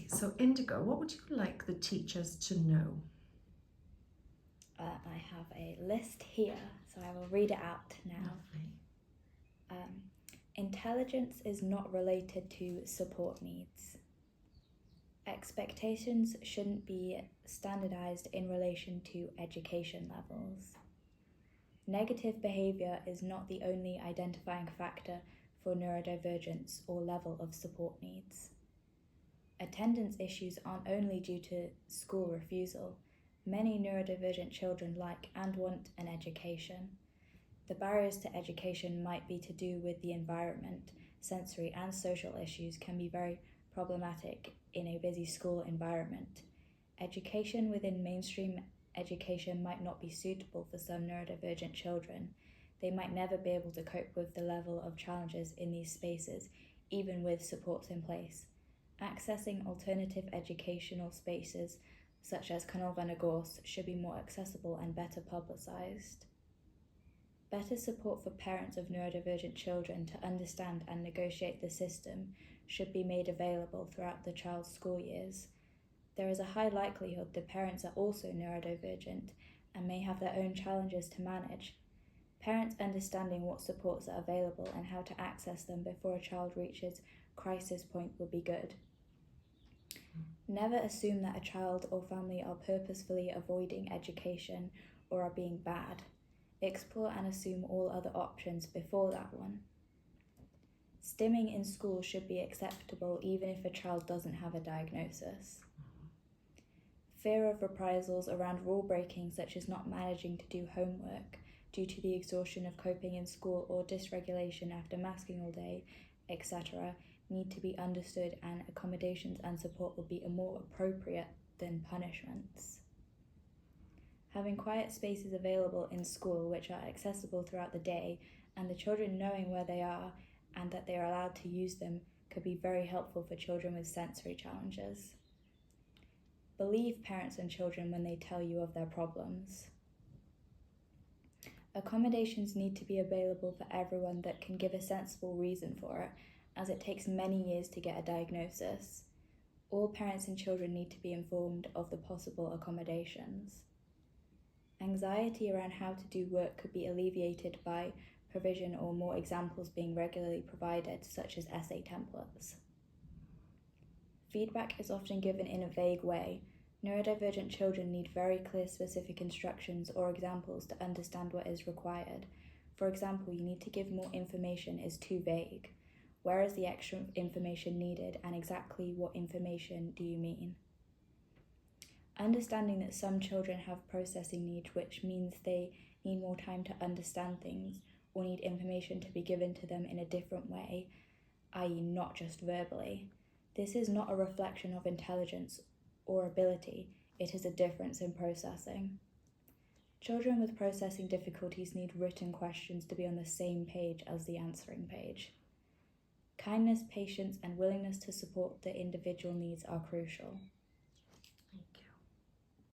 So Indigo, what would you like the teachers to know? I have a list here, so I will read it out now. Lovely. Intelligence is not related to support needs. Expectations shouldn't be standardized in relation to education levels. Negative behavior is not the only identifying factor for neurodivergence or level of support needs. Attendance issues aren't only due to school refusal. Many neurodivergent children like and want an education. The barriers to education might be to do with the environment. Sensory and social issues can be very problematic in a busy school environment. Education within mainstream education might not be suitable for some neurodivergent children. They might never be able to cope with the level of challenges in these spaces, even with supports in place. Accessing alternative educational spaces, such as Canol Venagors, should be more accessible and better publicised. Better support for parents of neurodivergent children to understand and negotiate the system should be made available throughout the child's school years. There is a high likelihood the parents are also neurodivergent and may have their own challenges to manage. Parents understanding what supports are available and how to access them before a child reaches crisis point would be good. Never assume that a child or family are purposefully avoiding education or are being bad. Explore and assume all other options before that one. Stimming in school should be acceptable even if a child doesn't have a diagnosis. Fear of reprisals around rule breaking, such as not managing to do homework due to the exhaustion of coping in school or dysregulation after masking all day, etc., need to be understood, and accommodations and support would be more appropriate than punishments. Having quiet spaces available in school which are accessible throughout the day and the children knowing where they are and that they are allowed to use them could be very helpful for children with sensory challenges. Believe parents and children when they tell you of their problems. Accommodations need to be available for everyone that can give a sensible reason for it, as it takes many years to get a diagnosis. All parents and children need to be informed of the possible accommodations. Anxiety around how to do work could be alleviated by provision or more examples being regularly provided, such as essay templates. Feedback is often given in a vague way. Neurodivergent children need very clear specific instructions or examples to understand what is required. For example, you need to give more information is too vague. Where is the extra information needed, and exactly what information do you mean? Understanding that some children have processing needs, which means they need more time to understand things or need information to be given to them in a different way, i.e. not just verbally. This is not a reflection of intelligence or ability, it is a difference in processing. Children with processing difficulties need written questions to be on the same page as the answering page. Kindness, patience, and willingness to support the individual needs are crucial.